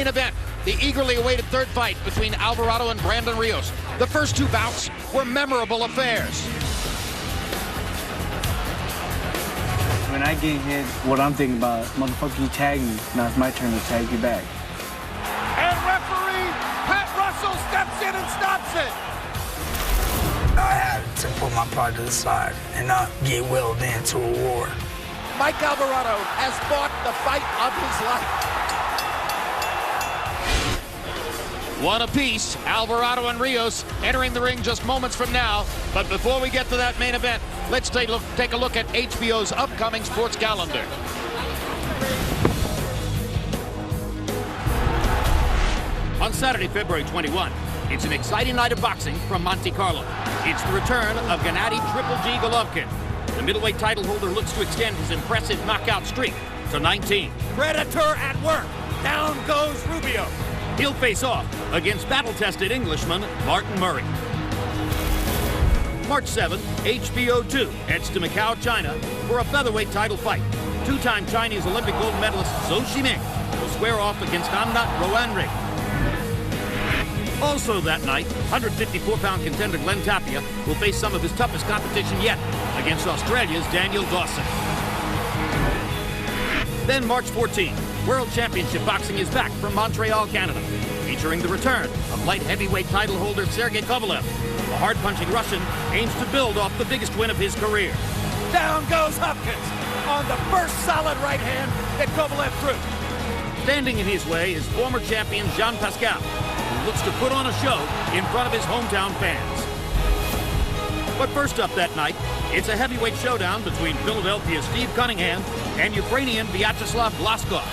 main event, the eagerly awaited third fight between Alvarado and Brandon Rios. The first two bouts were memorable affairs. When I get hit, what I'm thinking about, motherfucker, you tag me. Now it's my turn to tag you back. And referee Pat Russell steps in and stops it. I had to put my pride to the side and not get willed into a war. Mike Alvarado has fought the fight of his life. One apiece, Alvarado and Rios entering the ring just moments from now. But before we get to that main event, let's take a look at HBO's upcoming sports calendar. On Saturday, February 21, it's an exciting night of boxing from Monte Carlo. It's the return of Gennady Triple G Golovkin. The middleweight title holder looks to extend his impressive knockout streak to 19. Predator at work. Down goes Rubio. He'll face off against battle-tested Englishman Martin Murray. March 7, HBO 2 heads to Macau, China for a featherweight title fight. Two-time Chinese Olympic gold medalist Zhou Ximing will square off against Amnat Roanrig. Also that night, 154-pound contender Glenn Tapia will face some of his toughest competition yet against Australia's Daniel Dawson. Then March 14, World Championship Boxing is back from Montreal, Canada, featuring the return of light heavyweight title holder Sergey Kovalev. The hard-punching Russian aims to build off the biggest win of his career. Down goes Hopkins on the first solid right hand that Kovalev threw. Standing in his way is former champion Jean Pascal, who looks to put on a show in front of his hometown fans. But first up that night, it's a heavyweight showdown between Philadelphia's Steve Cunningham and Ukrainian Vyacheslav Glaskov.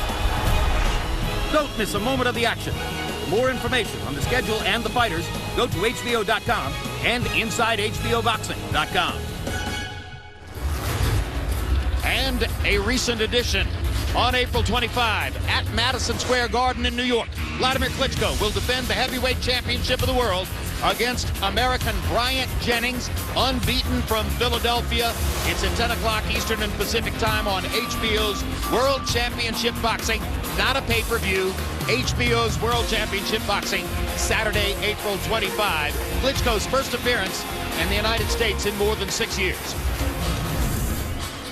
Don't miss a moment of the action. For more information on the schedule and the fighters, go to HBO.com and InsideHBOBoxing.com. And a recent addition. On April 25, at Madison Square Garden in New York, Vladimir Klitschko will defend the heavyweight championship of the world against American Bryant Jennings, unbeaten from Philadelphia. It's at 10 o'clock Eastern and Pacific time on HBO's World Championship Boxing, not a pay-per-view. HBO's World Championship Boxing, Saturday, April 25. Klitschko's first appearance in the United States in more than 6 years.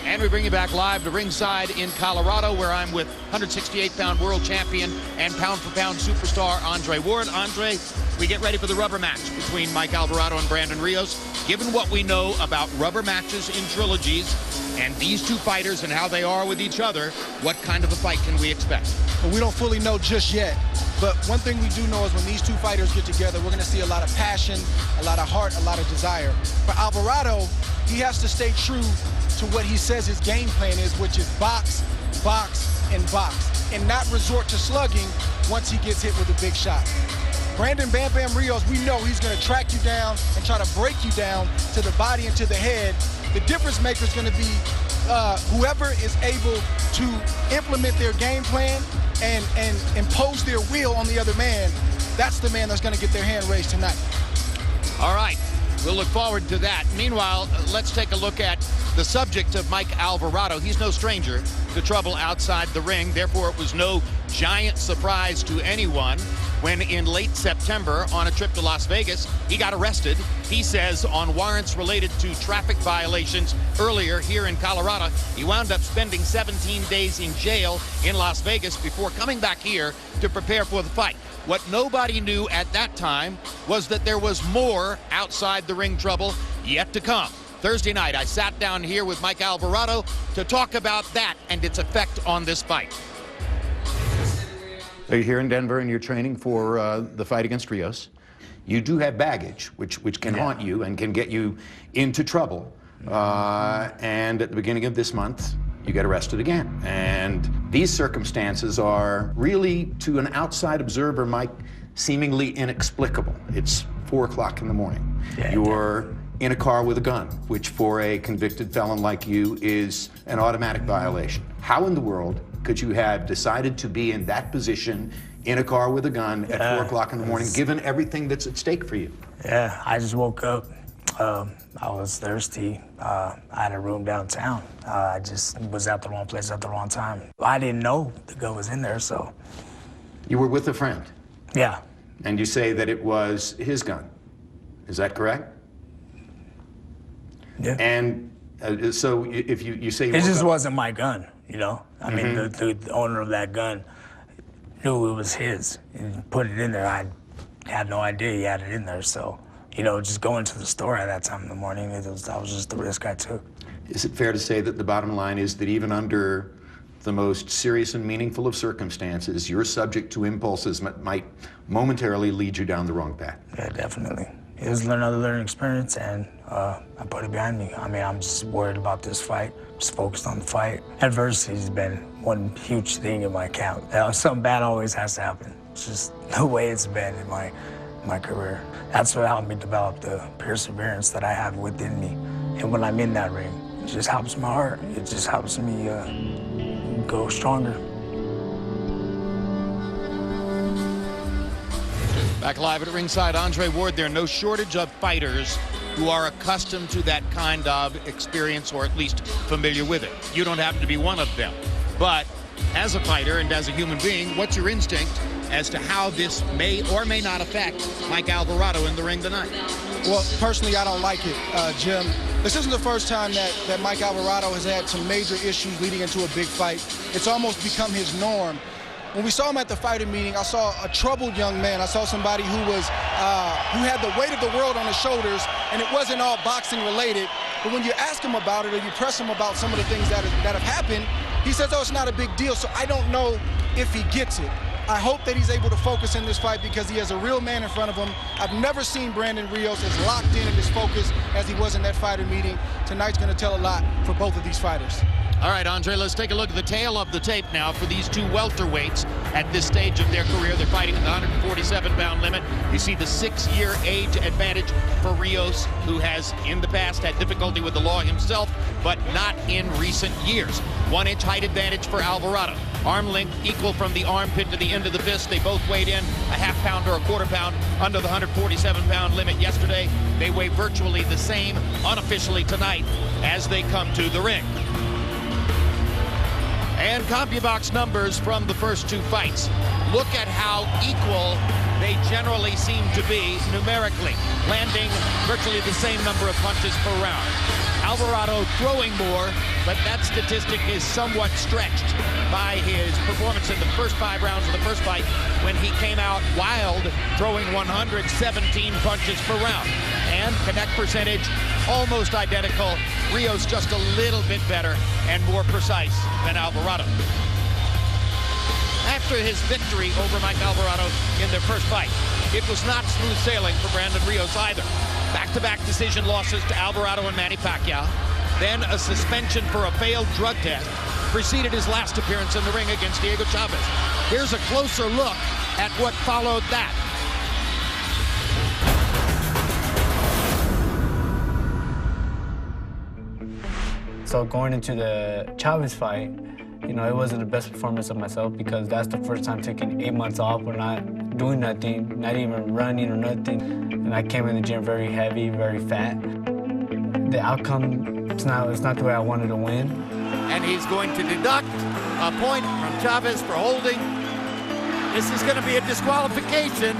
And we bring you back live to ringside in Colorado, where I'm with 168-pound world champion and pound-for-pound superstar Andre Ward. Andre, we get ready for the rubber match between Mike Alvarado and Brandon Rios. Given what we know about rubber matches in trilogies and these two fighters and how they are with each other, what kind of a fight can we expect? Well, we don't fully know just yet. But one thing we do know is when these two fighters get together, we're going to see a lot of passion, a lot of heart, a lot of desire. For Alvarado, he has to stay true to what he says his game plan is, which is box, box, and box, and not resort to slugging once he gets hit with a big shot. Brandon Bam Bam Rios, we know he's going to track you down and try to break you down to the body and to the head. The difference maker is going to be whoever is able to implement their game plan and impose their will on the other man. That's the man that's going to get their hand raised tonight. All right. We'll look forward to that. Meanwhile, let's take a look at the subject of Mike Alvarado. He's no stranger to trouble outside the ring. Therefore, it was no giant surprise to anyone when in late September on a trip to Las Vegas, he got arrested. He says on warrants related to traffic violations earlier here in Colorado. He wound up spending 17 days in jail in Las Vegas before coming back here to prepare for the fight. What nobody knew at that time was that there was more outside the ring trouble yet to come. Thursday night, I sat down here with Mike Alvarado to talk about that and its effect on this fight. So you're here in Denver and you're training for the fight against Rios. You do have baggage, which can haunt you and can get you into trouble. And at the beginning of this month, you get arrested again. And these circumstances are really, to an outside observer, Mike, seemingly inexplicable. It's 4 o'clock in the morning. You're in a car with a gun, which for a convicted felon like you is an automatic violation. How in the world could you have decided to be in that position in a car with a gun at 4 o'clock in the morning, given everything that's at stake for you? Yeah, I just woke up. I was thirsty. I had a room downtown. I just was at the wrong place at the wrong time. I didn't know the gun was in there, so You were with a friend, Yeah. and you say that it was his gun. Is that correct? Yeah. And so if you say... It just wasn't my gun, you know? I mean, the owner of that gun knew it was his and put it in there. I had no idea he had it in there, so, you know, just going to the store at that time in the morning, that was just the risk I took. Is it fair to say that the bottom line is that even under the most serious and meaningful of circumstances, you're subject to impulses that might momentarily lead you down the wrong path? Yeah, definitely. It was another learning experience, and I put it behind me. I mean, I'm just worried about this fight, just focused on the fight. Adversity's been one huge thing in my account. Something bad always has to happen. It's just the way it's been in my career. That's what helped me develop the perseverance that I have within me. And when I'm in that ring, it just helps my heart. It just helps me go stronger. Back live at ringside, Andre Ward. There are no shortage of fighters who are accustomed to that kind of experience, or at least familiar with it. You don't happen to be one of them. But as a fighter and as a human being, what's your instinct as to how this may or may not affect Mike Alvarado in the ring tonight? Well, personally, I don't like it, Jim. This isn't the first time that Mike Alvarado has had some major issues leading into a big fight. It's almost become his norm. When we saw him at the fighter meeting, I saw a troubled young man. I saw somebody who had the weight of the world on his shoulders, and it wasn't all boxing related. But when you ask him about it or you press him about some of the things that have happened, he says, oh, it's not a big deal. So I don't know if he gets it. I hope that he's able to focus in this fight because he has a real man in front of him. I've never seen Brandon Rios as locked in and as focused as he was in that fighter meeting. Tonight's going to tell a lot for both of these fighters. All right, Andre, let's take a look at the tail of the tape now for these two welterweights at this stage of their career. They're fighting at the 147-pound limit. You see the 6-year age advantage for Rios, who has in the past had difficulty with the law himself, but not in recent years. 1-inch height advantage for Alvarado. Arm length equal from the armpit to the end of the fist. They both weighed in a half-pound or a quarter-pound under the 147-pound limit yesterday. They weigh virtually the same unofficially tonight as they come to the ring. And CompuBox numbers from the first two fights. Look at how equal they generally seem to be numerically, landing virtually the same number of punches per round. Alvarado throwing more, but that statistic is somewhat stretched by his performance in the first 5 rounds of the first fight when he came out wild, throwing 117 punches per round. And connect percentage almost identical. Rios just a little bit better and more precise than Alvarado. After his victory over Mike Alvarado in their first fight, it was not smooth sailing for Brandon Rios either. Back-to-back decision losses to Alvarado and Manny Pacquiao, then a suspension for a failed drug test preceded his last appearance in the ring against Diego Chavez. Here's a closer look at what followed that. So going into the Chavez fight, you know, it wasn't the best performance of myself because that's the first time taking 8 months off or not doing nothing, not even running or nothing. And I came in the gym very heavy, very fat. The outcome, it's not the way I wanted to win. And he's going to deduct a point from Chavez for holding. This is going to be a disqualification.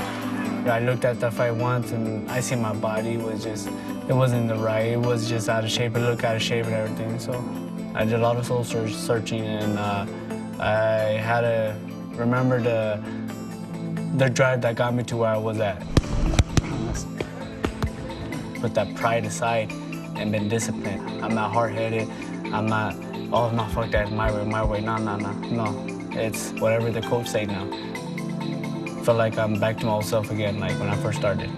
I looked at that fight once and I see my body was just, it wasn't the right, it was just out of shape, it looked out of shape and everything. So I did a lot of soul searching and I had to remember the drive that got me to where I was at. Put that pride aside and been disciplined. I'm not hard-headed, I'm not, oh no, fuck that, my way, no. It's whatever the coach say now. I feel like I'm back to my old self again, like when I first started.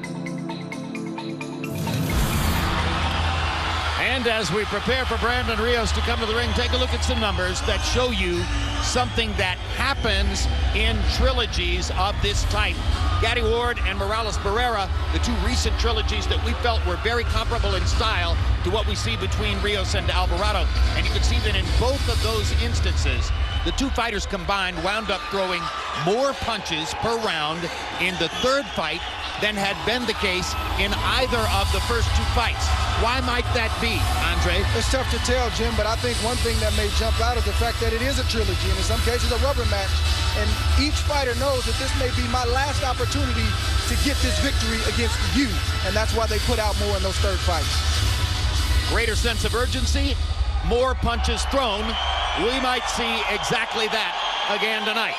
And as we prepare for Brandon Rios to come to the ring, take a look at some numbers that show you something that happens in trilogies of this type. Gatti Ward and Morales Barrera, the two recent trilogies that we felt were very comparable in style to what we see between Rios and Alvarado. And you can see that in both of those instances, the two fighters combined wound up throwing more punches per round in the third fight than had been the case in either of the first two fights. Why might that be, Andre? It's tough to tell, Jim, but I think one thing that may jump out is the fact that it is a trilogy, and in some cases a rubber match. And each fighter knows that this may be my last opportunity to get this victory against you. And that's why they put out more in those third fights. Greater sense of urgency, more punches thrown. We might see exactly that again tonight.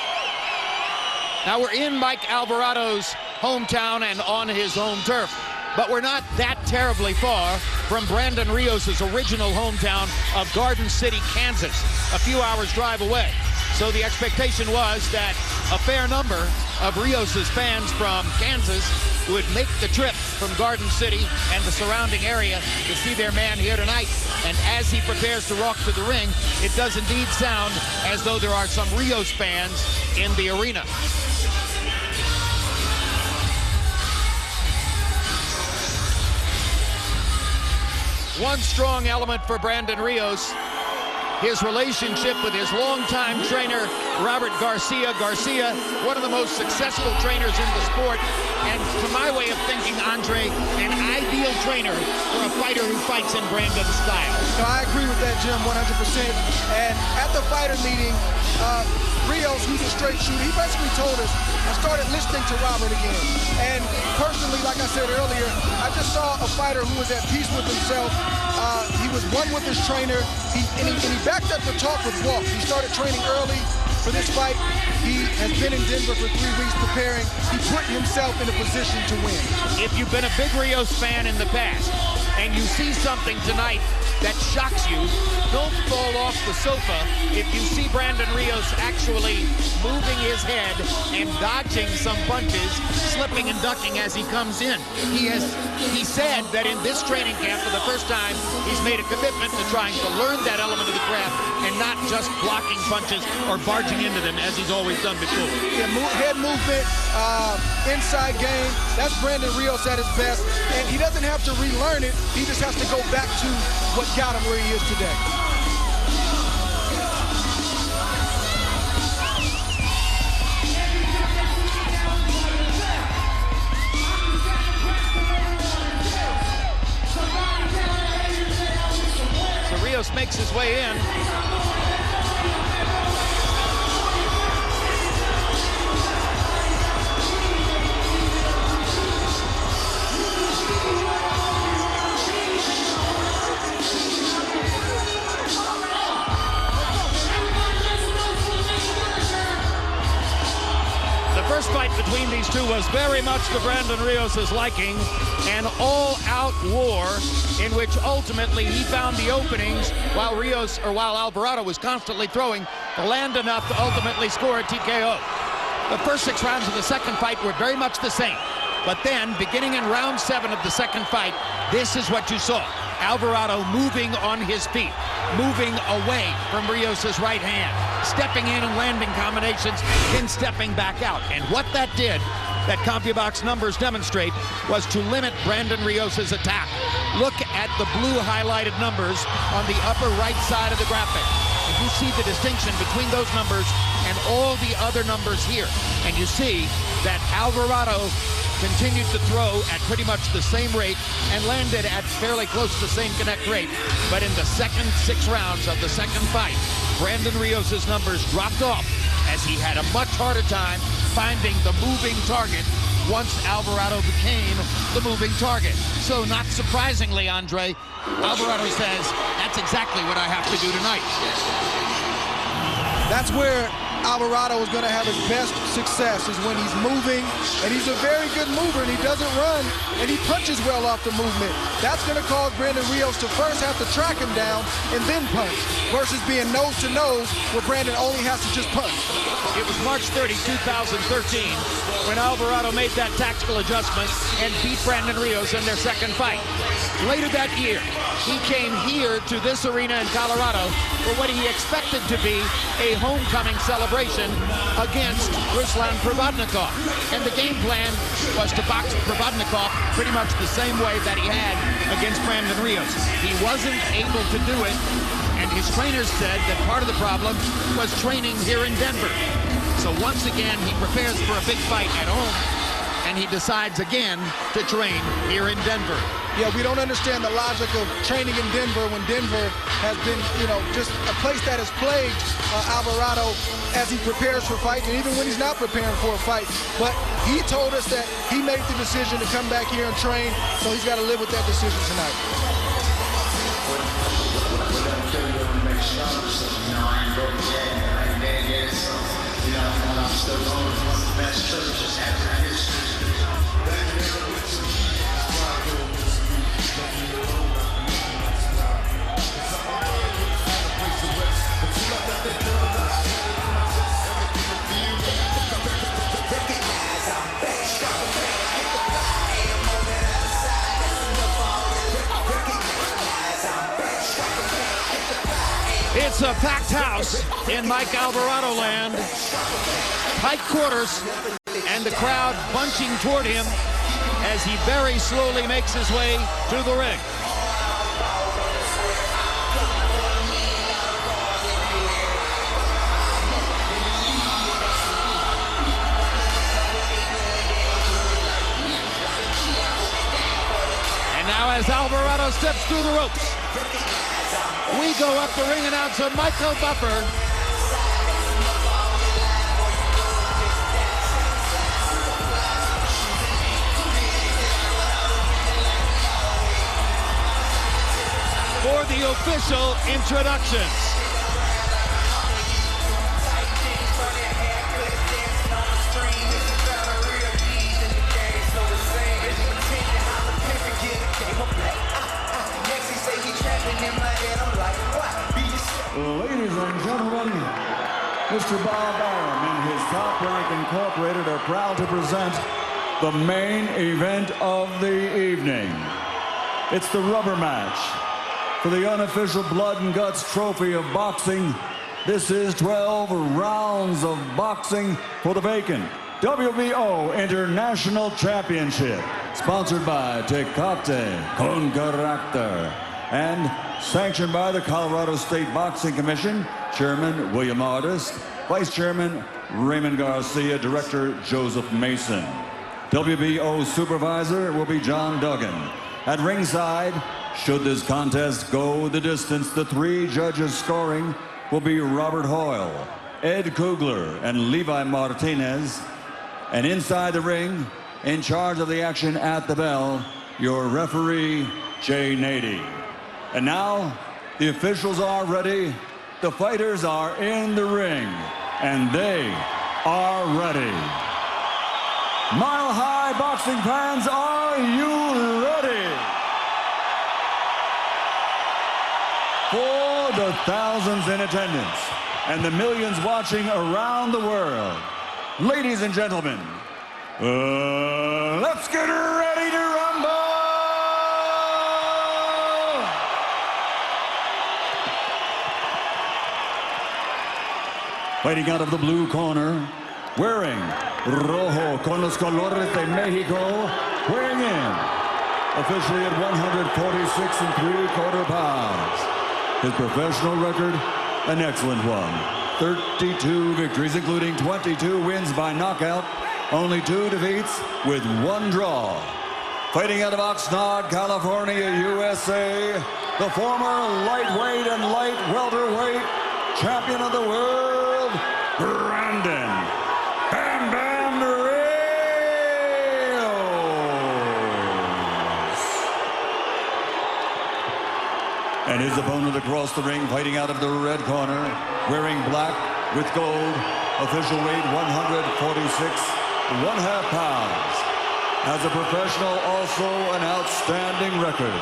Now we're in Mike Alvarado's hometown and on his home turf, but we're not that terribly far from Brandon Rios' original hometown of Garden City, Kansas, a few hours drive away. So the expectation was that a fair number of Rios' fans from Kansas would make the trip from Garden City and the surrounding area to see their man here tonight. And as he prepares to walk to the ring, it does indeed sound as though there are some Rios fans in the arena. One strong element for Brandon Rios, his relationship with his longtime trainer, Robert Garcia. Garcia, one of the most successful trainers in the sport, and to my way of thinking, Andre, an ideal trainer for a fighter who fights in Brandon's style. No, I agree with that, Jim, 100%. And at the fighter meeting, Rios, who's a straight shooter, he basically told us, I started listening to Robert again. And personally, like I said earlier, I just saw a fighter who was at peace with himself. He was one with his trainer, and he backed up the talk with walk. He started training early for this fight. He has been in Denver for 3 weeks preparing. He put himself in a position to win. If you've been a big Rios fan in the past, and you see something tonight that shocks you, don't fall off the sofa if you see Brandon Rios actually moving his head and dodging some punches, slipping and ducking as he comes in. He said that in this training camp, for the first time, he's made a commitment to trying to learn that element of the craft and not just blocking punches or barging into them as he's always done before. Yeah, head movement, inside game, that's Brandon Rios at his best. And he doesn't have to relearn it. He just has to go back to what got him where he is today. So Rios makes his way in. The first fight between these two was very much to Brandon Rios' liking, an all-out war in which ultimately he found the openings while Alvarado was constantly throwing to land enough to ultimately score a TKO. The first 6 rounds of the second fight were very much the same. But then, beginning in round 7 of the second fight, this is what you saw. Alvarado moving on his feet, moving away from Rios' right hand, stepping in and landing combinations, then stepping back out. And what that did, that CompuBox numbers demonstrate, was to limit Brandon Rios' attack. Look at the blue highlighted numbers on the upper right side of the graphic. And you see the distinction between those numbers and all the other numbers here. And you see that Alvarado continued to throw at pretty much the same rate and landed at fairly close to the same connect rate. But in the second 6 rounds of the second fight, Brandon Rios' numbers dropped off as he had a much harder time finding the moving target once Alvarado became the moving target. So not surprisingly, Andre, Alvarado says, that's exactly what I have to do tonight. That's where Alvarado is going to have his best success, is when he's moving, and he's a very good mover, and he doesn't run, and he punches well off the movement. That's going to cause Brandon Rios to first have to track him down and then punch, versus being nose-to-nose where Brandon only has to just punch. It was March 30, 2013, when Alvarado made that tactical adjustment and beat Brandon Rios in their second fight. Later that year, he came here to this arena in Colorado for what he expected to be a homecoming celebration against Ruslan Provodnikov. And the game plan was to box Provodnikov pretty much the same way that he had against Brandon Rios. He wasn't able to do it, and his trainers said that part of the problem was training here in Denver. So once again, he prepares for a big fight at home and he decides again to train here in Denver. Yeah, we don't understand the logic of training in Denver when Denver has been, you know, just a place that has plagued Alvarado as he prepares for fights and even when he's not preparing for a fight. But he told us that he made the decision to come back here and train, so he's got to live with that decision tonight. It's a packed house in Mike Alvarado land. Tight quarters, and the crowd bunching toward him as he very slowly makes his way to the ring. And now as Alvarado steps through the ropes, we go up to ring announcer Michael Buffer. For the official introductions. Ladies and gentlemen, Mr. Bob Arum and his Top Rank Incorporated are proud to present the main event of the evening. It's the rubber match for the unofficial Blood and Guts Trophy of Boxing. This is 12 rounds of boxing for the vacant WBO International Championship, sponsored by Tecate con Carácter and sanctioned by the Colorado State Boxing Commission, Chairman William Artist, Vice Chairman Raymond Garcia, Director Joseph Mason. WBO Supervisor will be John Duggan. At ringside, should this contest go the distance, the three judges scoring will be Robert Hoyle, Ed Kugler, and Levi Martinez. And inside the ring, in charge of the action at the bell, your referee, Jay Nady. And now, the officials are ready, the fighters are in the ring, and they are ready. Mile High boxing fans, are you ready? For the thousands in attendance and the millions watching around the world, ladies and gentlemen, let's get ready to rumble! Fighting out of the blue corner, wearing rojo con los colores de Mexico, weighing in officially at 146 3/4 pounds. His professional record, an excellent one. 32 victories, including 22 wins by knockout, only 2 defeats with 1 draw. Fighting out of Oxnard, California, USA, the former lightweight and light welterweight champion of the world, Brandon Bam Bam Rios. And his opponent across the ring, fighting out of the red corner, wearing black with gold, official weight 146 1/2 pounds. As a professional, also an outstanding record.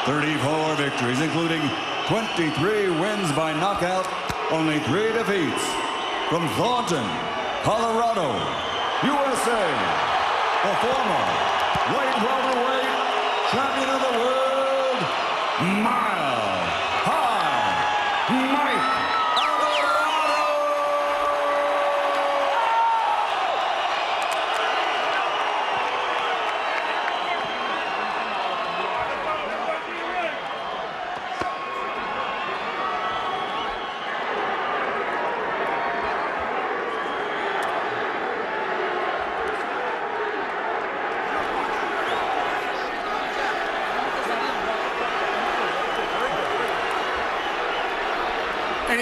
34 victories, including 23 wins by knockout, only 3 defeats. From Thornton, Colorado, USA, the former light welterweight champion of the world, Mile High Mike Alvarado.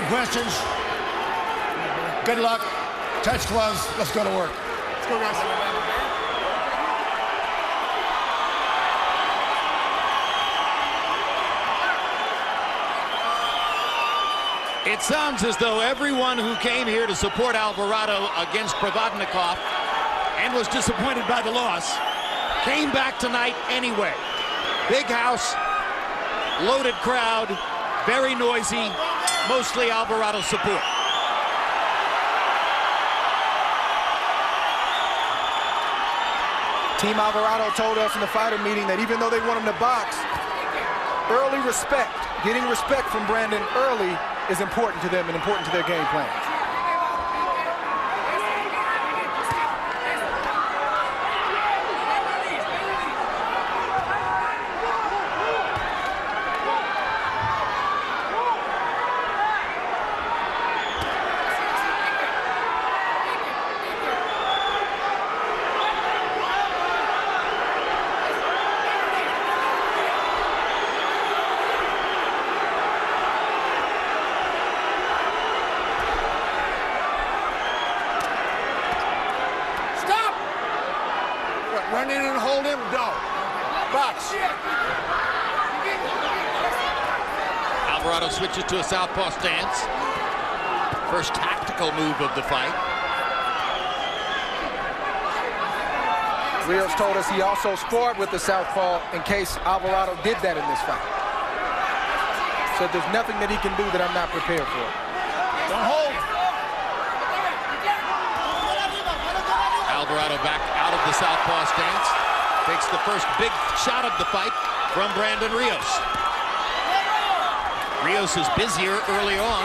questions? Good luck. Touch gloves. Let's go to work. Let's go, guys. It sounds as though everyone who came here to support Alvarado against Provodnikov and was disappointed by the loss came back tonight anyway. Big house, loaded crowd, very noisy, mostly Alvarado support. Team Alvarado told us in the fighter meeting that even though they want him to box, early respect, getting respect from Brandon early is important to them and important to their game plan. Run in and hold him. Go. Box. Alvarado switches to a southpaw stance. First tactical move of the fight. Rios told us he also sparred with the southpaw in case Alvarado did that in this fight. So there's nothing that he can do that I'm not prepared for. Don't hold. Alvarado back out of the southpaw stance. Takes the first big shot of the fight from Brandon Rios. Rios is busier early on.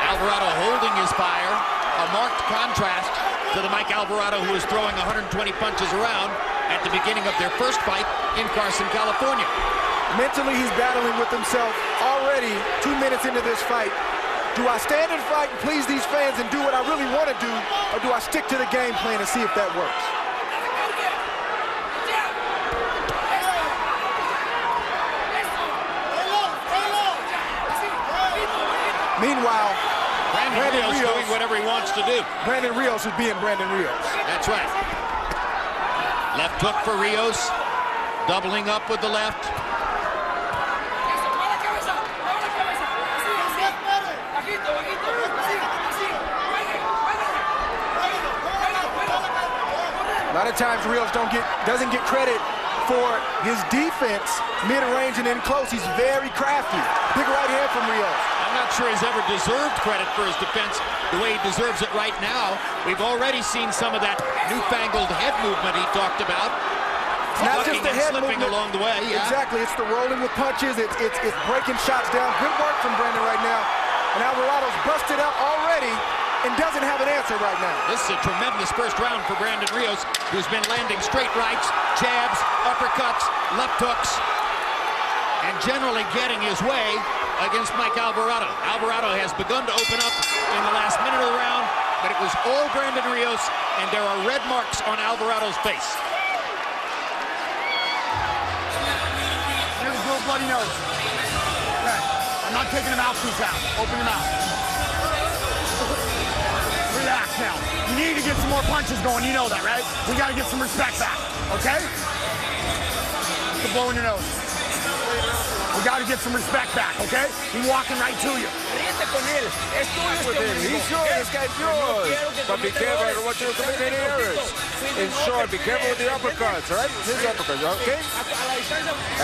Alvarado holding his fire. A marked contrast to the Mike Alvarado who was throwing 120 punches around at the beginning of their first fight in Carson, California. Mentally, he's battling with himself already 2 minutes into this fight. Do I stand and fight and please these fans and do what I really want to do, or do I stick to the game plan and see if that works? Meanwhile, Brandon Rios doing whatever he wants to do. Brandon Rios is being Brandon Rios. That's right. Left hook for Rios. Doubling up with the left. A lot of times Rios doesn't get credit for his defense mid-range and in close. He's very crafty. Big right hand from Rios. I'm not sure he's ever deserved credit for his defense the way he deserves it right now. We've already seen some of that newfangled head movement he talked about. It's not just the head slipping movement. along the way. Yeah. Exactly. It's the rolling with punches. It's breaking shots down. Good work from Brandon right now. And Alvarado's busted up already and doesn't have an answer right now. This is a tremendous first round for Brandon Rios, who's been landing straight rights, jabs, uppercuts, left hooks, and generally getting his way against Mike Alvarado. Alvarado has begun to open up in the last minute of the round, but it was all Brandon Rios, and there are red marks on Alvarado's face. Here's a little bloody nose. Okay. I'm not taking him out too fast. Open him out. Relax now. You need to get some more punches going. You know that, right? We got to get some respect back, okay? Quit blowing your nose. We got to get some respect back, okay? He's walking right to you. He's yours, this guy's yours. But be careful, I don't want you to commit any errors. In short, be careful with the uppercuts, all right? His uppercuts, okay?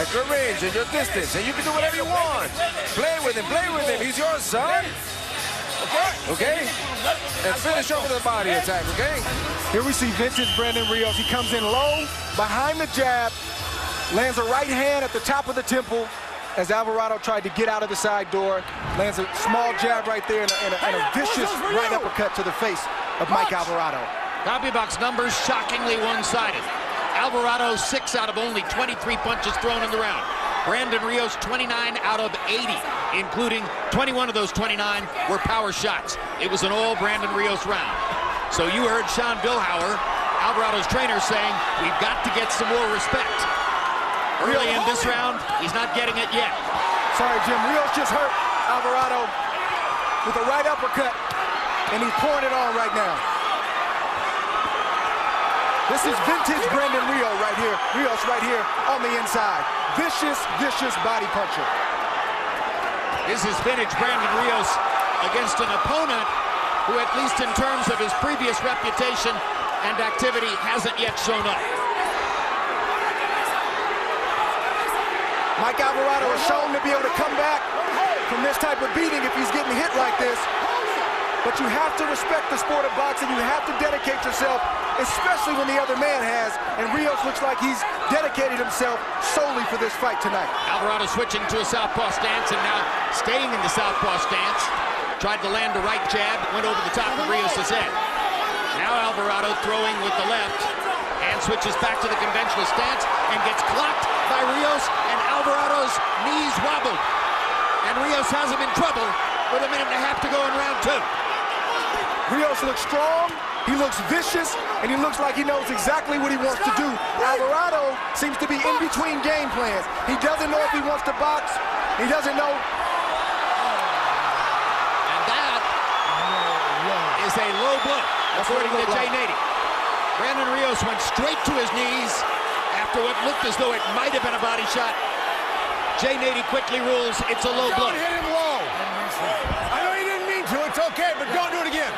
At your range and your distance, and you can do whatever you want. Play with him, he's yours, son. Okay? And finish over the body attack, okay? Here we see vintage Brandon Rios. He comes in low, behind the jab, lands a right hand at the top of the temple as Alvarado tried to get out of the side door, lands a small jab right there and a vicious right uppercut to the face of Mike Alvarado. CompuBox numbers shockingly one-sided. Alvarado 6 out of only 23 punches thrown in the round. Brandon Rios 29 out of 80, including 21 of those 29 were power shots. It was an all Brandon Rios round. So you heard Sean Billhauer, Alvarado's trainer, saying, we've got to get some more respect. Early in this round, he's not getting it yet. Sorry, Jim. Rios just hurt Alvarado. with a right uppercut, and he's pouring it on right now. This is vintage Brandon Rios right here on the inside. Vicious, vicious body puncher. This is vintage Brandon Rios against an opponent who, at least in terms of his previous reputation and activity, hasn't yet shown up. Mike Alvarado is shown to be able to come back from this type of beating if he's getting hit like this. But you have to respect the sport of boxing. You have to dedicate yourself, especially when the other man has. And Rios looks like he's dedicated himself solely for this fight tonight. Alvarado switching to a southpaw stance and now staying in the southpaw stance. Tried to land a right jab, went over the top of Rios' head. Now Alvarado throwing with the left and switches back to the conventional stance and gets clocked by Rios, and Alvarado's knees wobbled. And Rios has him in trouble with a minute and a half to go in round 2. Rios looks strong, he looks vicious, and he looks like he knows exactly what he wants to do. Alvarado seems to be in between game plans. He doesn't know if he wants to box. He doesn't know. And that is a low blow, according to Jay Nady. Brandon Rios went straight to his knees after what looked as though it might have been a body shot. Jay Nady quickly rules it's a low blow. Don't hit him low. I know he didn't mean to. It's okay, but don't do it again.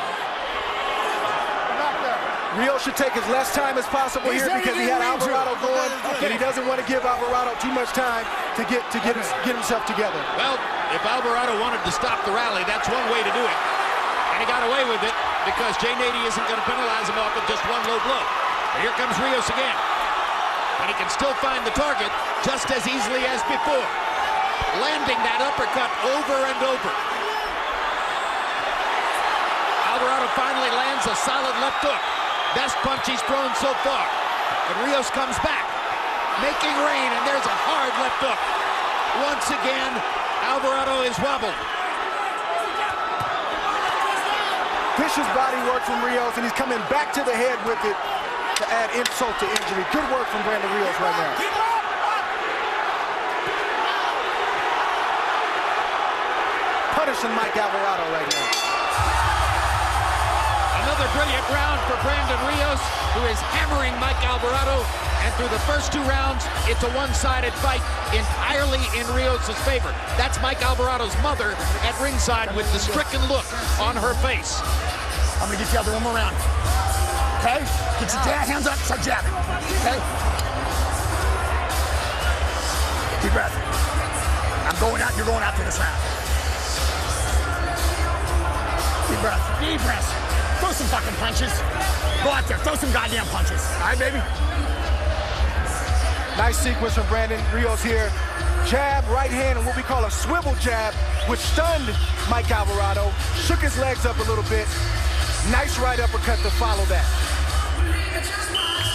Rios should take as less time as possible here because he had Alvarado going, and he doesn't want to give Alvarado too much time to get himself together. Well, if Alvarado wanted to stop the rally, that's one way to do it. And he got away with it because Jay Nady isn't going to penalize him off with just one low blow. But here comes Rios again. And he can still find the target just as easily as before, landing that uppercut over and over. Alvarado finally lands a solid left hook. Best punch he's thrown so far. But Rios comes back, making rain, and there's a hard left hook. Once again, Alvarado is wobbled. Vicious body work from Rios, and he's coming back to the head with it to add insult to injury. Good work from Brandon Rios right now. Punishing Mike Alvarado right now. Another brilliant round for Brandon Rios, who is hammering Mike Alvarado. And through the first 2 rounds, it's a one-sided fight entirely in Rios' favor. That's Mike Alvarado's mother at ringside with the stricken look on her face. I'm gonna get you out there one more round. Okay? Get your hands up, start jabbing. Okay? Deep breath. I'm going out, you're going out through this round. Deep breath, deep breath. Throw some fucking punches. Go out there, throw some goddamn punches. All right, baby? Nice sequence from Brandon Rios here. Jab, right hand, and what we call a swivel jab, which stunned Mike Alvarado, shook his legs up a little bit. Nice right uppercut to follow that.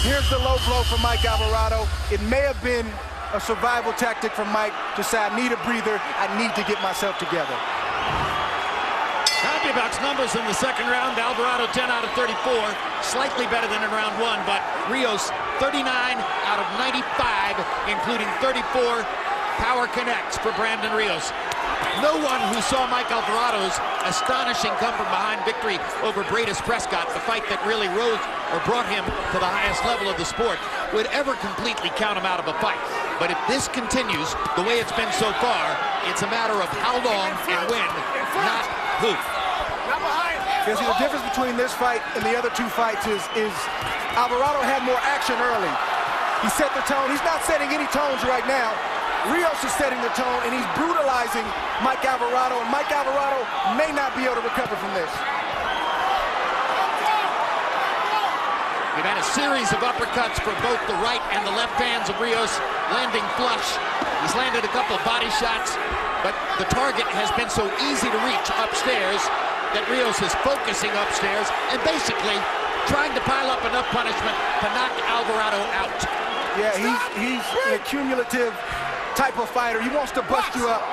Here's the low blow from Mike Alvarado. It may have been a survival tactic from Mike to say, I need a breather, I need to get myself together. CompuBox numbers in the second round. Alvarado 10 out of 34, slightly better than in round 1, but Rios 39 out of 95, including 34 power connects for Brandon Rios. No one who saw Mike Alvarado's astonishing come-from-behind victory over Bradis Prescott, the fight that really rose or brought him to the highest level of the sport, would ever completely count him out of a fight. But if this continues the way it's been so far, it's a matter of how long and when, not who. You see, the difference between this fight and the other 2 fights is Alvarado had more action early. He set the tone. He's not setting any tones right now. Rios is setting the tone, and he's brutalizing Mike Alvarado, and Mike Alvarado may not be able to recover from this. We've had a series of uppercuts for both the right and the left hands of Rios, landing flush. He's landed a couple of body shots, but the target has been so easy to reach upstairs that Rios is focusing upstairs and basically trying to pile up enough punishment to knock Alvarado out. Yeah, he's an accumulative type of fighter. He wants to bust you up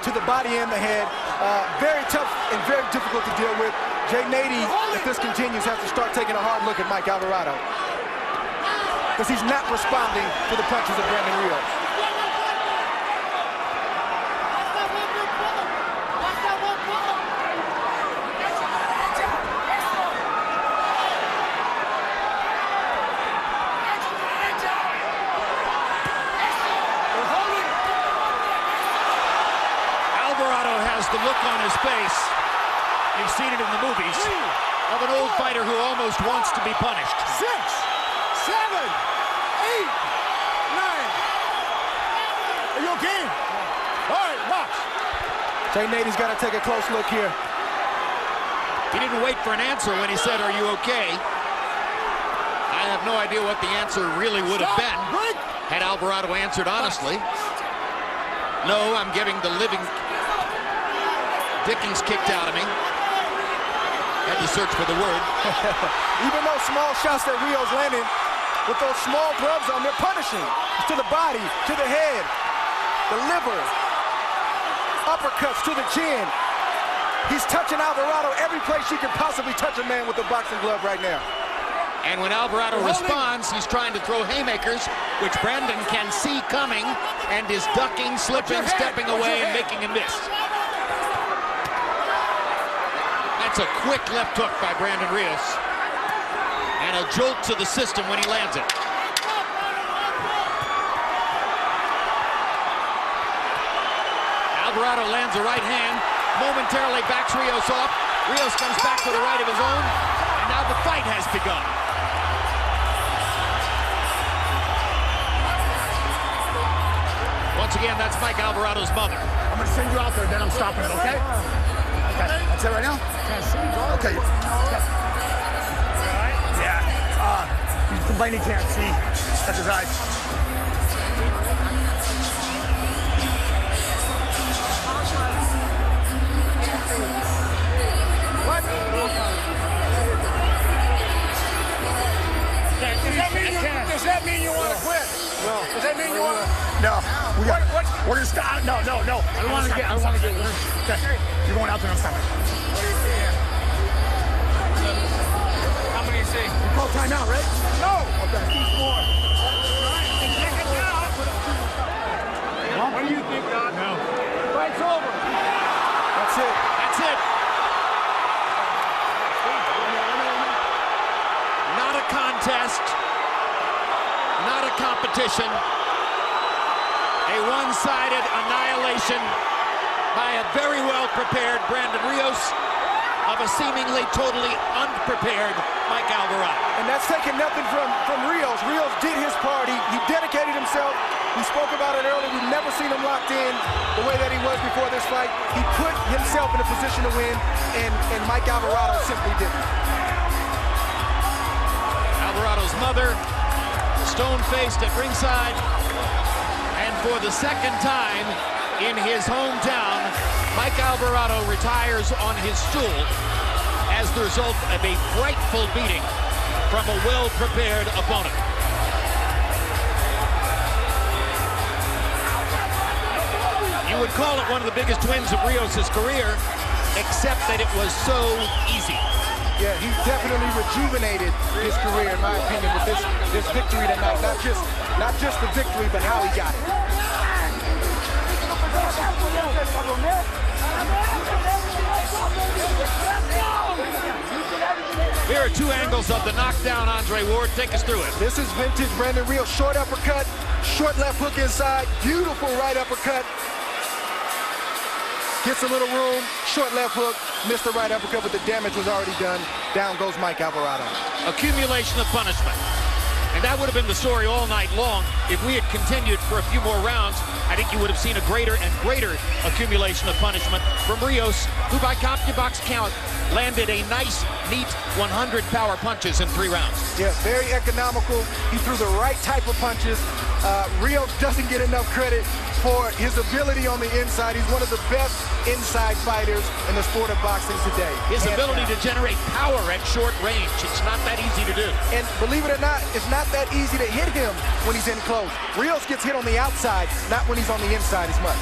to the body and the head. Very tough and very difficult to deal with. Jay Nady, if this continues, has to start taking a hard look at Mike Alvarado, because he's not responding to the punches of Brandon Rios. on his face, you've seen it in the movies, of an old fighter who almost wants to be punished. 6, 7, 8, 9. Are you okay? All right, watch. Jay Nady's got to take a close look here. He didn't wait for an answer when he said, "Are you okay?" I have no idea what the answer really would have been had Alvarado answered honestly. No, I'm getting the living dickens kicked out of me. Had to search for the word. Even those small shots that Rios landing, with those small gloves on, they're punishing. To the body, to the head, the liver, uppercuts to the chin. He's touching Alvarado every place you can possibly touch a man with a boxing glove right now. And when Alvarado responds, he's trying to throw haymakers, which Brandon can see coming, and is ducking, slipping, stepping away, and making a miss. That's a quick left hook by Brandon Rios. And a jolt to the system when he lands it. Alvarado lands a right hand, momentarily backs Rios off. Rios comes back with a right of his own, and now the fight has begun. Once again, that's Mike Alvarado's mother. I'm going to send you out there, then I'm stopping it, okay? Okay, that's it right now? Okay. Yeah, he's complaining he can't see. That's his eyes. Does that mean you want to quit? No. Does that mean you want to? No. We're gonna stop. No. I don't want to get. Okay. You're going out there. I'm stopping. What do you see here? How many you see? You call timeout, right? No. Okay. What do you think, Doc? No. Fight's over. That's it. That's it. Not a contest. Not a competition. A one-sided annihilation by a very well-prepared Brandon Rios of a seemingly totally unprepared Mike Alvarado. And that's taking nothing from Rios. Rios did his part. He dedicated himself. We spoke about it earlier. We've never seen him locked in the way that he was before this fight. He put himself in a position to win, and Mike Alvarado simply didn't. Alvarado's mother, stone-faced at ringside, and for the second time in his hometown, Mike Alvarado retires on his stool as the result of a frightful beating from a well-prepared opponent. You would call it one of the biggest wins of Rios' career, except that it was so easy. Yeah, he definitely rejuvenated his career, in my opinion, with this victory tonight. Not just the victory, but how he got it. Here are two angles of the knockdown, Andre Ward. Take us through it. This is vintage Brandon Rios. Short uppercut, short left hook inside, beautiful right uppercut. Gets a little room, short left hook, missed the right uppercut, but the damage was already done. Down goes Mike Alvarado. Accumulation of punishment. And that would have been the story all night long. If we had continued for a few more rounds, I think you would have seen a greater and greater accumulation of punishment from Rios, who by CompuBox count landed a nice, neat 100 power punches in 3 rounds. Yeah, very economical. He threw the right type of punches. Rios doesn't get enough credit for his ability on the inside. He's one of the best inside fighters in the sport of boxing today. His ability to generate power at short range, it's not that easy to do. And believe it or not, it's not that easy to hit him when he's in close. Rios gets hit on the outside, not when he's on the inside as much.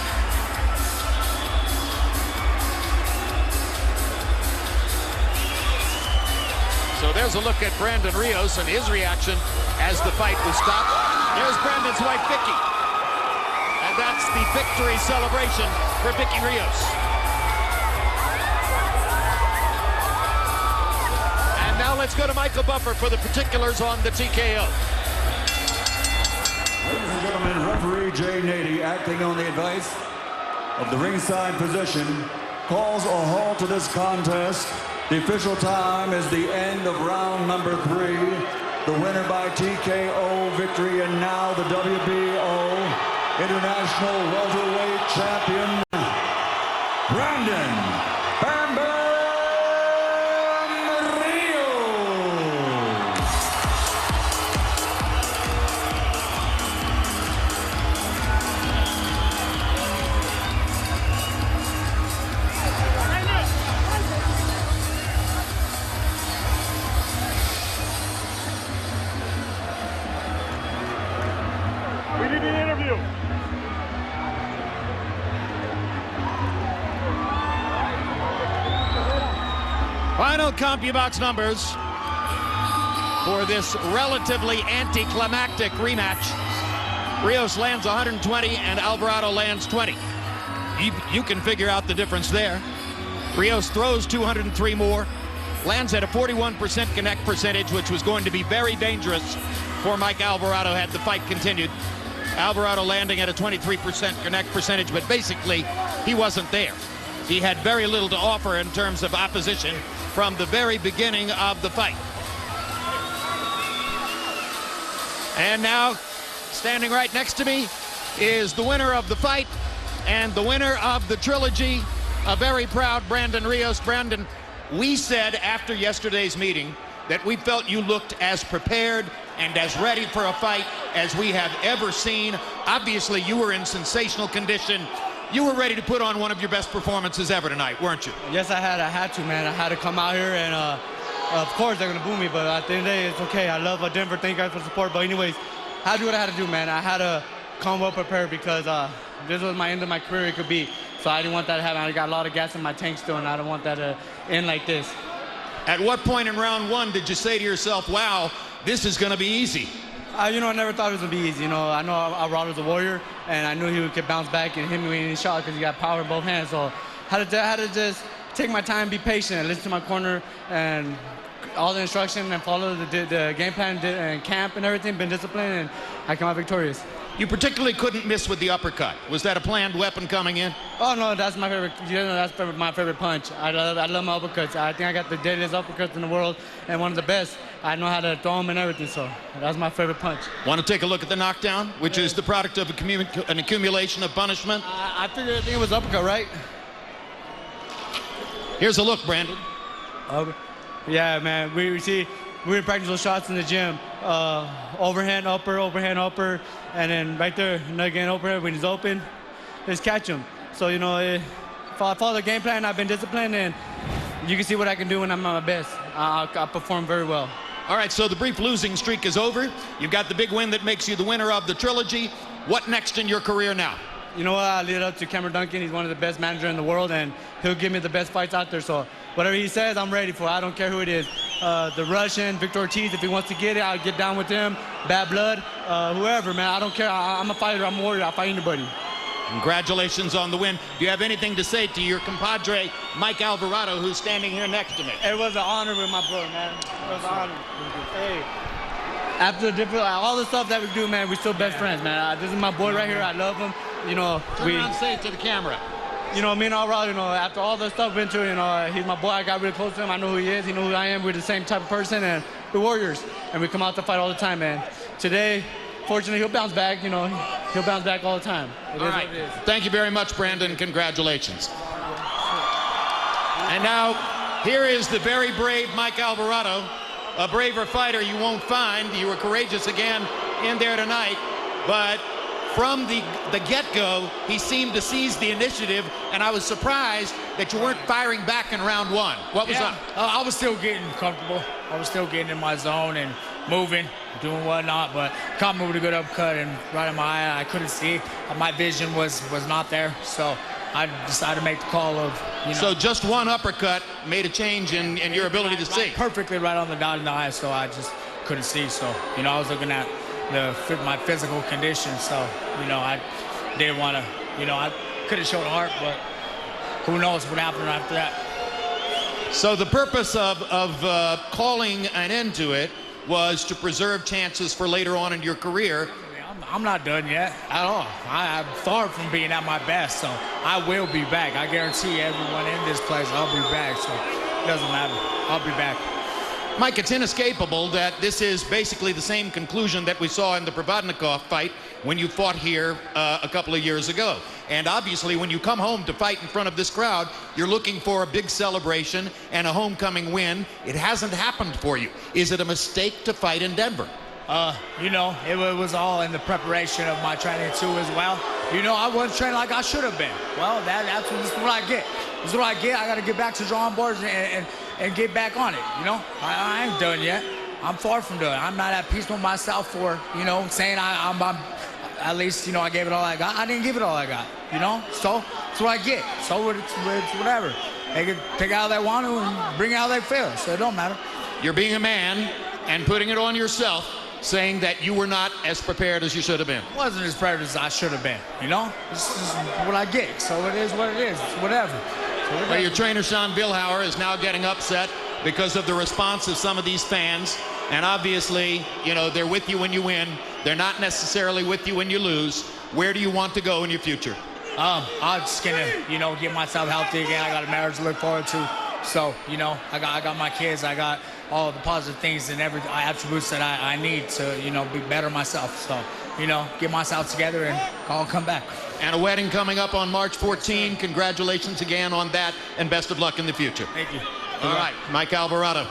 So there's a look at Brandon Rios and his reaction as the fight was stopped. There's Brandon's wife, Vicky. And that's the victory celebration for Vicky Rios. And now let's go to Michael Buffer for the particulars on the TKO. Ladies and gentlemen, referee Jay Nady acting on the advice of the ringside physician, calls a halt to this contest. The official time is the end of round number 3. The winner by TKO victory, and now the WBO International Welterweight Champion, Brandon Bam Bam Rios. We need an interview. Final CompuBox numbers for this relatively anticlimactic rematch. Rios lands 120 and Alvarado lands 20. You can figure out the difference there. Rios throws 203 more, lands at a 41% connect percentage, which was going to be very dangerous for Mike Alvarado had the fight continued. Alvarado landing at a 23% connect percentage, but basically he wasn't there. He had very little to offer in terms of opposition from the very beginning of the fight. And now, standing right next to me is the winner of the fight and the winner of the trilogy, a very proud Brandon Rios. Brandon, we said after yesterday's meeting that we felt you looked as prepared and as ready for a fight as we have ever seen. Obviously, you were in sensational condition. You were ready to put on one of your best performances ever tonight, weren't you? Yes, I had to, man. I had to come out here, and of course they're gonna boo me, but at the end of the day, it's okay. I love Denver. Thank you guys for the support. But anyways, I had to do what I had to do, man. I had to come well prepared because this was my end of my career. It could be. So I didn't want that to happen. I got a lot of gas in my tank still, and I don't want that to end like this. At what point in round one did you say to yourself, wow, this is gonna be easy? You know, I never thought it was gonna be easy. You know, I know Alvarado's a warrior, and I knew he could bounce back and hit me with any shot because he got power in both hands. So I had to just take my time, be patient, and listen to my corner, and all the instruction, and follow the game plan and camp and everything. Been disciplined, and I come out victorious. You particularly couldn't miss with the uppercut. Was that a planned weapon coming in? Oh no, that's my favorite. You know, that's my favorite punch. I love my uppercuts. I think I got the deadliest uppercuts in the world and one of the best. I know how to throw them and everything, so that's my favorite punch. Want to take a look at the knockdown, which is the product of an accumulation of punishment? I figured it was uppercut, right? Here's a look, Brandon. Yeah, man. We were practicing those shots in the gym. Overhand upper, and then right there, again overhead when he's open, just catch him. So you know, if I follow the game plan, I've been disciplined, and you can see what I can do when I'm at my best. I perform very well. All right, so the brief losing streak is over. You've got the big win that makes you the winner of the trilogy. What next in your career now? You know what? I leave it up to Cameron Duncan. He's one of the best managers in the world, and he'll give me the best fights out there. So whatever he says, I'm ready for. I don't care who it is. The Russian, Victor Ortiz, if he wants to get it, I'll get down with him. Bad Blood, whoever, man. I don't care. I'm a fighter. I'm a warrior. I'll fight anybody. Congratulations on the win. Do you have anything to say to your compadre, Mike Alvarado, who's standing here next to me? It was an honor with my brother, man. It was an honor. Hey, after all the stuff that we do, man, we're still best friends, man. This is my boy right here. I love him. You know, Turn around, say it to the camera. You know, me and Alvarado, you know, after all the stuff we've been through, you know, he's my boy. I got really close to him. I know who he is. He knows who I am. We're the same type of person, and we're warriors. And we come out to fight all the time, man. Today, fortunately, he'll bounce back. You know, he'll bounce back all the time. It all is right. what it is. Thank you very much, Brandon. Congratulations. And now, here is the very brave Mike Alvarado. A braver fighter you won't find. You were courageous again in there tonight, but from the get-go, he seemed to seize the initiative, and I was surprised that you weren't firing back in round one. What was up? I was still getting comfortable. I was still getting in my zone and moving, doing whatnot, but caught me with a good uppercut and right in my eye. I couldn't see. My vision was not there, so I decided to make the call of, you know. So just one uppercut made a change in your ability to see. Perfectly right on the dot in the eye, so I just couldn't see. So, you know, I was looking at my physical condition, so, you know, I didn't want to, you know, I could have showed heart, but who knows what happened after that. So the purpose of calling an end to it was to preserve chances for later on in your career. I'm not done yet at all. I'm far from being at my best, so I will be back. I guarantee everyone in this place I'll be back, so it doesn't matter. I'll be back. Mike, it's inescapable that this is basically the same conclusion that we saw in the Provodnikov fight when you fought here a couple of years ago. And obviously, when you come home to fight in front of this crowd, you're looking for a big celebration and a homecoming win. It hasn't happened for you. Is it a mistake to fight in Denver? You know, it was all in the preparation of my training too as well. You know, I wasn't training like I should have been. Well, this is what I get. This is what I get. I got to get back to drawing boards and get back on it, you know? I ain't done yet. I'm far from done. I'm not at peace with myself for, you know, saying I'm at least, you know, I gave it all I got. I didn't give it all I got, you know? So, that's what I get. So, it's whatever. They can take it how they want to and bring it how they feel, so it don't matter. You're being a man and putting it on yourself, saying that you were not as prepared as you should have been. I wasn't as prepared as I should have been, you know? This is what I get, so it is what it is. It's whatever. Well, your trainer, Sean Billhauer, is now getting upset because of the response of some of these fans. And obviously, you know, they're with you when you win. They're not necessarily with you when you lose. Where do you want to go in your future? I'm just gonna, you know, get myself healthy again. I got a marriage to look forward to. So, you know, I got my kids. I got all the positive things and every attributes that I need to, you know, be better myself. So, you know, get myself together and I'll come back. And a wedding coming up on March 14. Congratulations again on that, and best of luck in the future. Thank you. All right, Mike Alvarado.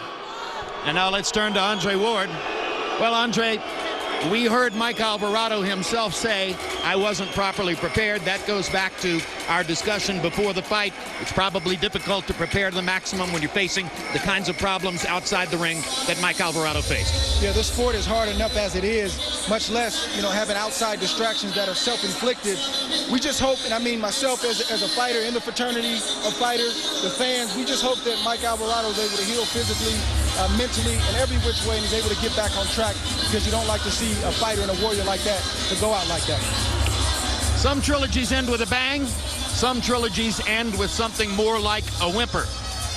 And now let's turn to Andre Ward. Well, Andre, we heard Mike Alvarado himself say, I wasn't properly prepared. That goes back to our discussion before the fight. It's probably difficult to prepare to the maximum when you're facing the kinds of problems outside the ring that Mike Alvarado faced. Yeah, this sport is hard enough as it is, much less, you know, having outside distractions that are self-inflicted. We just hope, and I mean myself as a fighter in the fraternity of fighters, the fans, we just hope that Mike Alvarado is able to heal physically, mentally, and every which way, and is able to get back on track, because you don't like to see a fighter and a warrior like that to go out like that. Some trilogies end with a bang. Some trilogies end with something more like a whimper.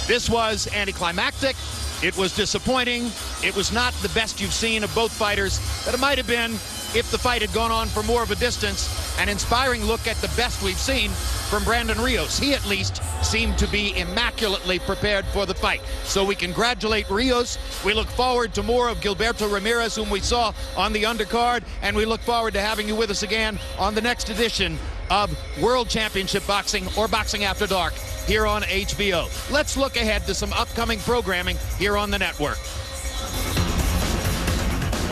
This was anticlimactic. It was disappointing. It was not the best you've seen of both fighters, but it might have been, if the fight had gone on for more of a distance, an inspiring look at the best we've seen from Brandon Rios. He at least seemed to be immaculately prepared for the fight. So we congratulate Rios. We look forward to more of Gilberto Ramirez, whom we saw on the undercard, and we look forward to having you with us again on the next edition of World Championship Boxing, or Boxing After Dark, here on HBO. Let's look ahead to some upcoming programming here on the network.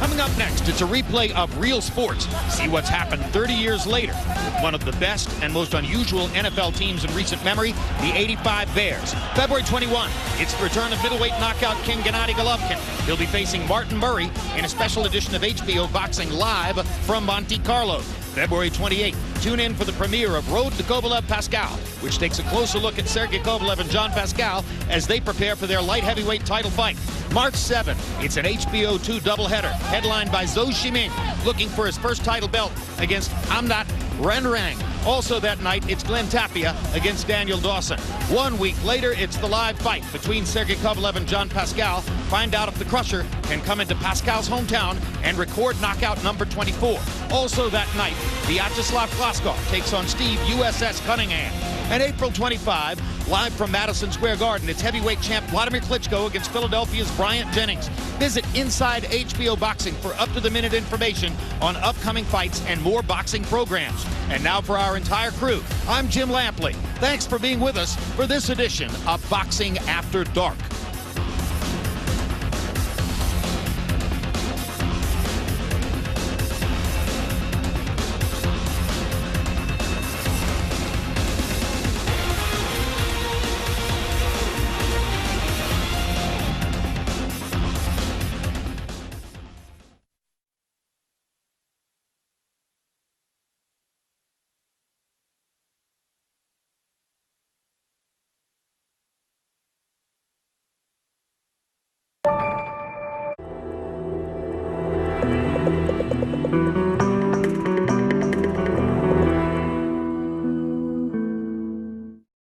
Coming up next, it's a replay of Real Sports. See what's happened 30 years later with one of the best and most unusual NFL teams in recent memory, the '85 Bears. February 21, it's the return of middleweight knockout king Gennady Golovkin. He'll be facing Martin Murray in a special edition of HBO Boxing Live from Monte Carlo. February 28th, tune in for the premiere of Road to Kovalev-Pascal, which takes a closer look at Sergey Kovalev and John Pascal as they prepare for their light heavyweight title fight. March 7th, it's an HBO 2 doubleheader, headlined by Zhou Shiming, looking for his first title belt against Amnat Renrang. Also that night, it's Glenn Tapia against Daniel Dawson. 1 week later, it's the live fight between Sergey Kovalev and John Pascal. Find out if the Crusher can come into Pascal's hometown and record knockout number 24. Also that night, Vyacheslav Kloskov takes on Steve USS Cunningham. And April 25, live from Madison Square Garden, it's heavyweight champ Vladimir Klitschko against Philadelphia's Bryant Jennings. Visit Inside HBO Boxing for up-to-the-minute information on upcoming fights and more boxing programs. And now for our entire crew, I'm Jim Lampley. Thanks for being with us for this edition of Boxing After Dark.